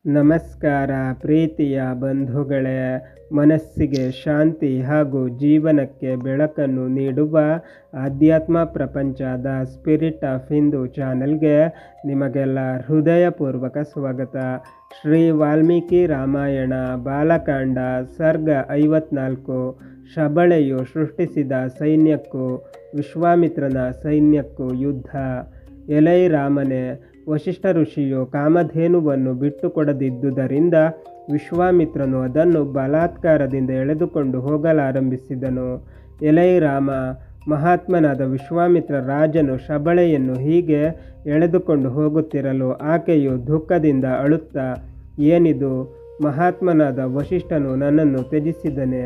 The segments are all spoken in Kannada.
ನಮಸ್ಕಾರ ಪ್ರೀತಿಯ ಬಂಧುಗಳೇ, ಮನಸ್ಸಿಗೆ ಶಾಂತಿ ಹಾಗೂ ಜೀವನಕ್ಕೆ ಬೆಳಕನ್ನು ನೀಡುವ ಆಧ್ಯಾತ್ಮ ಪ್ರಪಂಚ ದ ಸ್ಪಿರಿಟ್ ಆಫ್ ಹಿಂದೂ ಚಾನೆಲ್ಗೆ ನಿಮಗೆಲ್ಲ ಹೃದಯಪೂರ್ವಕ ಸ್ವಾಗತ. ಶ್ರೀ ವಾಲ್ಮೀಕಿ ರಾಮಾಯಣ ಬಾಲಕಾಂಡ ಸರ್ಗ 54. ಶಬಳೆಯು ಸೃಷ್ಟಿಸಿದ ಸೈನ್ಯಕ್ಕೂ ವಿಶ್ವಾಮಿತ್ರನ ಸೈನ್ಯಕ್ಕೂ ಯುದ್ಧ. ಎಲೈ ರಾಮನೇ, ವಸಿಷ್ಠ ಋಷಿಯು ಕಾಮಧೇನುವನ್ನು ಬಿಟ್ಟುಕೊಡದಿದ್ದುದರಿಂದ ವಿಶ್ವಾಮಿತ್ರನು ಅದನ್ನು ಬಲಾತ್ಕಾರದಿಂದ ಎಳೆದುಕೊಂಡು ಹೋಗಲಾರಂಭಿಸಿದನು. ಎಲೈ ರಾಮ, ಮಹಾತ್ಮನಾದ ವಿಶ್ವಾಮಿತ್ರ ರಾಜನು ಶಬಳೆಯನ್ನು ಹೀಗೆ ಎಳೆದುಕೊಂಡು ಹೋಗುತ್ತಿರಲು ಆಕೆಯು ದುಃಖದಿಂದ ಅಳುತ್ತಾ, ಏನಿದು, ಮಹಾತ್ಮನಾದ ವಸಿಷ್ಠನು ನನ್ನನ್ನು ತ್ಯಜಿಸಿದನೆ.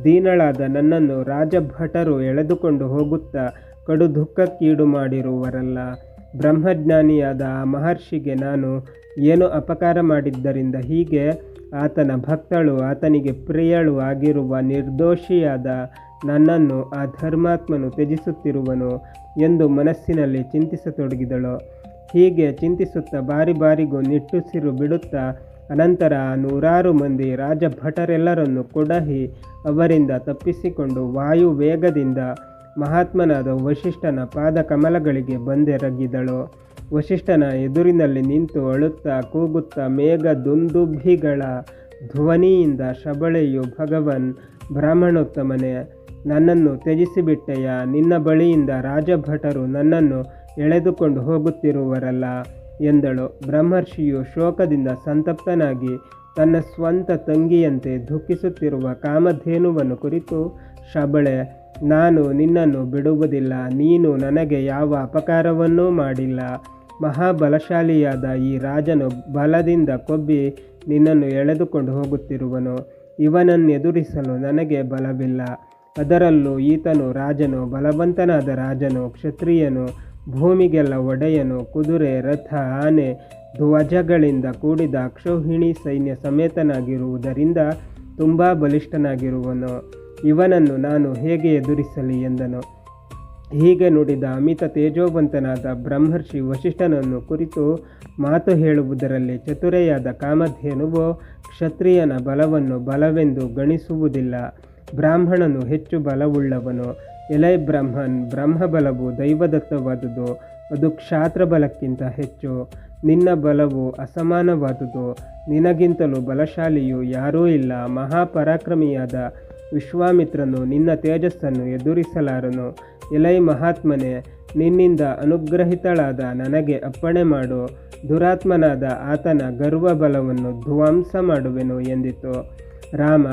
ದೀನಳಾದ ನನ್ನನ್ನು ರಾಜಭಟರು ಎಳೆದುಕೊಂಡು ಹೋಗುತ್ತಾ ಕಡು ದುಃಖಕ್ಕೀಡು ಮಾಡಿರುವರಲ್ಲ. ಬ್ರಹ್ಮಜ್ಞಾನಿಯಾದ ಆ ಮಹರ್ಷಿಗೆ ನಾನು ಏನು ಅಪಕಾರ ಮಾಡಿದ್ದರಿಂದ ಹೀಗೆ ಆತನ ಭಕ್ತಳು ಆತನಿಗೆ ಪ್ರಿಯಳು ಆಗಿರುವ ನಿರ್ದೋಷಿಯಾದ ನನ್ನನ್ನು ಆ ಧರ್ಮಾತ್ಮನು ತ್ಯಜಿಸುತ್ತಿರುವನು ಎಂದು ಮನಸ್ಸಿನಲ್ಲಿ ಚಿಂತಿಸತೊಡಗಿದಳು. ಹೀಗೆ ಚಿಂತಿಸುತ್ತಾ ಬಾರಿ ಬಾರಿಗೂ ನಿಟ್ಟುಸಿರು ಬಿಡುತ್ತಾ ಅನಂತರ 100 ಮಂದಿ ರಾಜಭಟರೆಲ್ಲರನ್ನು ಕೊಡಹಿ ಅವರಿಂದ ತಪ್ಪಿಸಿಕೊಂಡು ವಾಯು ವೇಗದಿಂದ ಮಹಾತ್ಮನಾದ ವಸಿಷ್ಠನ ಪಾದ ಕಮಲಗಳಿಗೆ ಬಂದೆರಗಿದಳು. ವಸಿಷ್ಠನ ಎದುರಿನಲ್ಲಿ ನಿಂತು ಅಳುತ್ತಾ ಕೂಗುತ್ತಾ ಮೇಘ ದುಂದುಭಿಗಳ ಧ್ವನಿಯಿಂದ ಶಬಳೆಯು, ಭಗವನ್ ಬ್ರಾಹ್ಮಣೋತ್ತಮನೇ, ನನ್ನನ್ನು ತ್ಯಜಿಸಿಬಿಟ್ಟೆಯ. ನಿನ್ನ ಬಳಿಯಿಂದ ರಾಜಭಟರು ನನ್ನನ್ನು ಎಳೆದುಕೊಂಡು ಹೋಗುತ್ತಿರುವರಲ್ಲ ಎಂದಳು. ಬ್ರಹ್ಮರ್ಷಿಯು ಶೋಕದಿಂದ ಸಂತಪ್ತನಾಗಿ ತನ್ನ ಸ್ವಂತ ತಂಗಿಯಂತೆ ದುಃಖಿಸುತ್ತಿರುವ ಕಾಮಧೇನುವನ್ನು ಕುರಿತು, ಶಬಳೆ, ನಾನು ನಿನ್ನನ್ನು ಬಿಡುವುದಿಲ್ಲ. ನೀನು ನನಗೆ ಯಾವ ಅಪಕಾರವನ್ನೂ ಮಾಡಿಲ್ಲ. ಮಹಾಬಲಶಾಲಿಯಾದ ಈ ರಾಜನು ಬಲದಿಂದ ಕೊಬ್ಬಿ ನಿನ್ನನ್ನು ಎಳೆದುಕೊಂಡು ಹೋಗುತ್ತಿರುವನು. ಇವನನ್ನೆದುರಿಸಲು ನನಗೆ ಬಲವಿಲ್ಲ. ಅದರಲ್ಲೂ ಈತನು ರಾಜನು, ಬಲವಂತನಾದ ರಾಜನು, ಕ್ಷತ್ರಿಯನು, ಭೂಮಿಗೆಲ್ಲ ಒಡೆಯನು, ಕುದುರೆ, ರಥ, ಆನೆ, ಧ್ವಜಗಳಿಂದ ಕೂಡಿದ ಅಕ್ಷೌಹಿಣಿ ಸೈನ್ಯ ಸಮೇತನಾಗಿರುವುದರಿಂದ ತುಂಬ ಬಲಿಷ್ಠನಾಗಿರುವನು. ಇವನನ್ನು ನಾನು ಹೇಗೆ ಎದುರಿಸಲಿ ಎಂದನು. ಹೀಗೆ ನುಡಿದ ಅಮಿತ ತೇಜೋವಂತನಾದ ಬ್ರಹ್ಮರ್ಷಿ ವಸಿಷ್ಠನನ್ನು ಕುರಿತು ಮಾತು ಹೇಳುವುದರಲ್ಲಿ ಚತುರೆಯಾದ ಕಾಮಧೇನುವು ಕ್ಷತ್ರಿಯನ ಬಲವನ್ನು ಬಲವೆಂದು ಗಣಿಸುವುದಿಲ್ಲ. ಬ್ರಾಹ್ಮಣನು ಹೆಚ್ಚು ಬಲವುಳ್ಳವನು. ಎಲೈ ಬ್ರಹ್ಮನ್, ಬ್ರಹ್ಮಬಲವು ದೈವದತ್ತವಾದುದು, ಅದು ಕ್ಷಾತ್ರ ಬಲಕ್ಕಿಂತ ಹೆಚ್ಚು. ನಿನ್ನ ಬಲವು ಅಸಮಾನವಾದುದು. ನಿನಗಿಂತಲೂ ಬಲಶಾಲಿಯು ಯಾರೂ ಇಲ್ಲ. ಮಹಾಪರಾಕ್ರಮಿಯಾದ ವಿಶ್ವಾಮಿತ್ರನು ನಿನ್ನ ತೇಜಸ್ಸನ್ನು ಎದುರಿಸಲಾರನು. ಎಲೈ ಮಹಾತ್ಮನೇ, ನಿನ್ನಿಂದ ಅನುಗ್ರಹಿತಳಾದ ನನಗೆ ಅಪ್ಪಣೆ ಮಾಡು. ದುರಾತ್ಮನಾದ ಆತನ ಗರ್ವಬಲವನ್ನು ಧ್ವಂಸ ಮಾಡುವೆನು ಎಂದಿತು. ರಾಮ,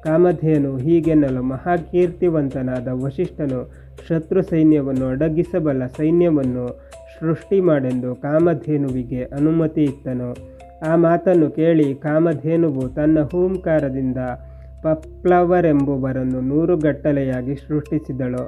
ಕಾಮಧೇನು ಹೀಗೆನ್ನಲು ಮಹಾಕೀರ್ತಿವಂತನಾದ ವಸಿಷ್ಠನು ಶತ್ರು ಸೈನ್ಯವನ್ನು ಅಡಗಿಸಬಲ್ಲ ಸೈನ್ಯವನ್ನು ಸೃಷ್ಟಿ ಮಾಡೆಂದು ಕಾಮಧೇನುವಿಗೆ ಅನುಮತಿ ಇತ್ತನು. ಆ ಮಾತನ್ನು ಕೇಳಿ ಕಾಮಧೇನುವು ತನ್ನ ಹೂಂಕಾರದಿಂದ ಪಪ್ಲವರೆಂಬುವರನ್ನು 100 ಗಟ್ಟಲೆಯಾಗಿ ಸೃಷ್ಟಿಸಿದಳು.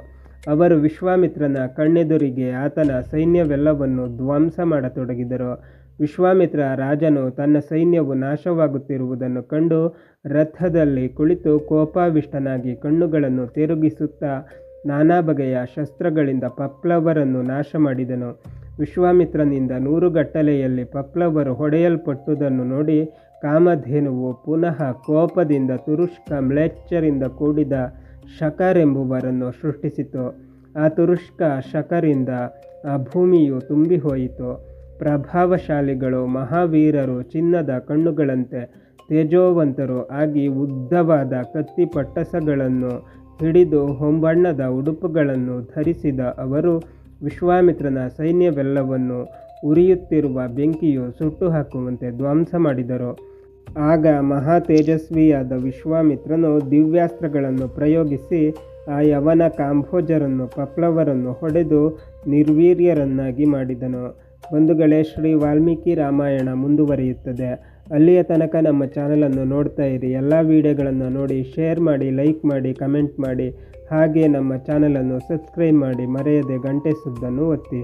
ಅವರು ವಿಶ್ವಾಮಿತ್ರನ ಕಣ್ಣೆದುರಿಗೆ ಆತನ ಸೈನ್ಯವೆಲ್ಲವನ್ನು ಧ್ವಂಸ ಮಾಡತೊಡಗಿದರು. ವಿಶ್ವಾಮಿತ್ರ ರಾಜನು ತನ್ನ ಸೈನ್ಯವು ನಾಶವಾಗುತ್ತಿರುವುದನ್ನು ಕಂಡು ರಥದಲ್ಲಿ ಕುಳಿತು ಕೋಪಾವಿಷ್ಟನಾಗಿ ಕಣ್ಣುಗಳನ್ನು ತಿರುಗಿಸುತ್ತಾ ನಾನಾ ಬಗೆಯ ಶಸ್ತ್ರಗಳಿಂದ ಪಪ್ಲವರನ್ನು ನಾಶ ಮಾಡಿದನು. ವಿಶ್ವಾಮಿತ್ರನಿಂದ 100 ಗಟ್ಟಲೆಯಲ್ಲಿ ಪಪ್ಲವರು ಹೊಡೆಯಲ್ಪಟ್ಟುದನ್ನು ನೋಡಿ ಕಾಮಧೇನುವು ಪುನಃ ಕೋಪದಿಂದ ತುರುಷ್ಕ ಮ್ಲೇಚ್ಛರಿಂದ ಕೂಡಿದ ಶಕರೆಂಬುವರನ್ನು ಸೃಷ್ಟಿಸಿತು. ಆ ತುರುಷ್ಕ ಶಕರಿಂದ ಆ ಭೂಮಿಯು ತುಂಬಿ ಹೋಯಿತು. ಪ್ರಭಾವಶಾಲಿಗಳು, ಮಹಾವೀರರು, ಚಿನ್ನದ ಕಣ್ಣುಗಳಂತೆ ತೇಜೋವಂತರು ಆಗಿ ಉದ್ದವಾದ ಕತ್ತಿ ಪಟ್ಟಸಗಳನ್ನು ಹಿಡಿದು ಹೊಂಬಣ್ಣದ ಉಡುಪುಗಳನ್ನು ಧರಿಸಿದ ಅವರು ವಿಶ್ವಾಮಿತ್ರನ ಸೈನ್ಯವೆಲ್ಲವನ್ನು ಉರಿಯುತ್ತಿರುವ ಬೆಂಕಿಯು ಸುಟ್ಟು ಹಾಕುವಂತೆ ಧ್ವಂಸ ಮಾಡಿದರು. ಆಗ ಮಹಾ ತೇಜಸ್ವಿಯಾದ ವಿಶ್ವಾಮಿತ್ರನು ದಿವ್ಯಾಸ್ತ್ರಗಳನ್ನು ಪ್ರಯೋಗಿಸಿ ಆ ಯವನ ಕಾಂಭೋಜರನ್ನು ಪಪ್ಲವರನ್ನು ಹೊಡೆದು ನಿರ್ವೀರ್ಯರನ್ನಾಗಿ ಮಾಡಿದನು. ಬಂಧುಗಳೇ, ಶ್ರೀ ವಾಲ್ಮೀಕಿ ರಾಮಾಯಣ ಮುಂದುವರಿಯುತ್ತದೆ. ಅಲ್ಲಿಯ ತನಕ ನಮ್ಮ ಚಾನಲನ್ನು ನೋಡ್ತಾ ಇರಿ. ಎಲ್ಲ ವಿಡಿಯೋಗಳನ್ನು ನೋಡಿ, ಶೇರ್ ಮಾಡಿ, ಲೈಕ್ ಮಾಡಿ, ಕಮೆಂಟ್ ಮಾಡಿ. ಹಾಗೆ ನಮ್ಮ ಚಾನಲನ್ನು ಸಬ್ಸ್ಕ್ರೈಬ್ ಮಾಡಿ, ಮರೆಯದೆ ಗಂಟೆ ಸುದ್ದನ್ನು ಒತ್ತಿ.